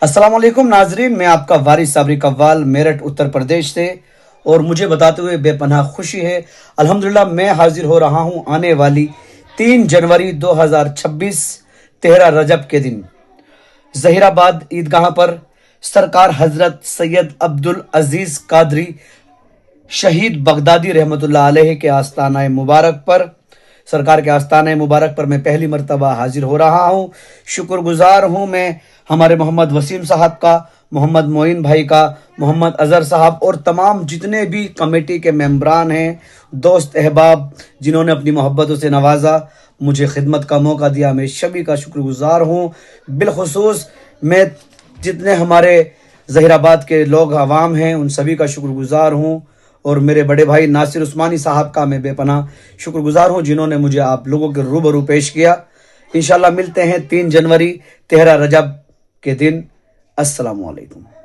अस्सलाम वालेकुम नाजरीन, मैं आपका वारिस साबरी कव्वाल मेरठ उत्तर प्रदेश से, और मुझे बताते हुए बेपनाह खुशी है। अल्हम्दुलिल्लाह मैं हाजिर हो रहा हूँ आने वाली 3 जनवरी 2026 13 रजब के दिन जहीराबाद ईदगाह पर सरकार हजरत सैयद अब्दुल अजीज कादरी शहीद बगदादी रहमतुल्लाह अलैह के आस्ताना मुबारक पर सरकार के आस्ताना मुबारक पर मैं पहली मर्तबा हाजिर हो रहा हूँ। शुक्रगुजार हूँ मैं हमारे मोहम्मद वसीम साहब का, मोहम्मद मोइन भाई का, मोहम्मद अजहर साहब और तमाम जितने भी कमेटी के मेंबरान हैं, दोस्त अहबाब जिन्होंने अपनी मोहब्बतों से नवाजा, मुझे खिदमत का मौका दिया, मैं सभी का शुक्रगुजार हूँ। बिलखुसूस मैं जितने हमारे जहीराबाद के लोग अवाम हैं उन सभी का शुक्रगुजार हूँ, और मेरे बड़े भाई नासिर उस्मानी साहब का मैं बेपनाह शुक्रगुजार हूँ जिन्होंने मुझे आप लोगों के रूबरू पेश किया। इंशाल्लाह मिलते हैं 3 जनवरी 13 रजब के दिन। अस्सलामु अलैकुम।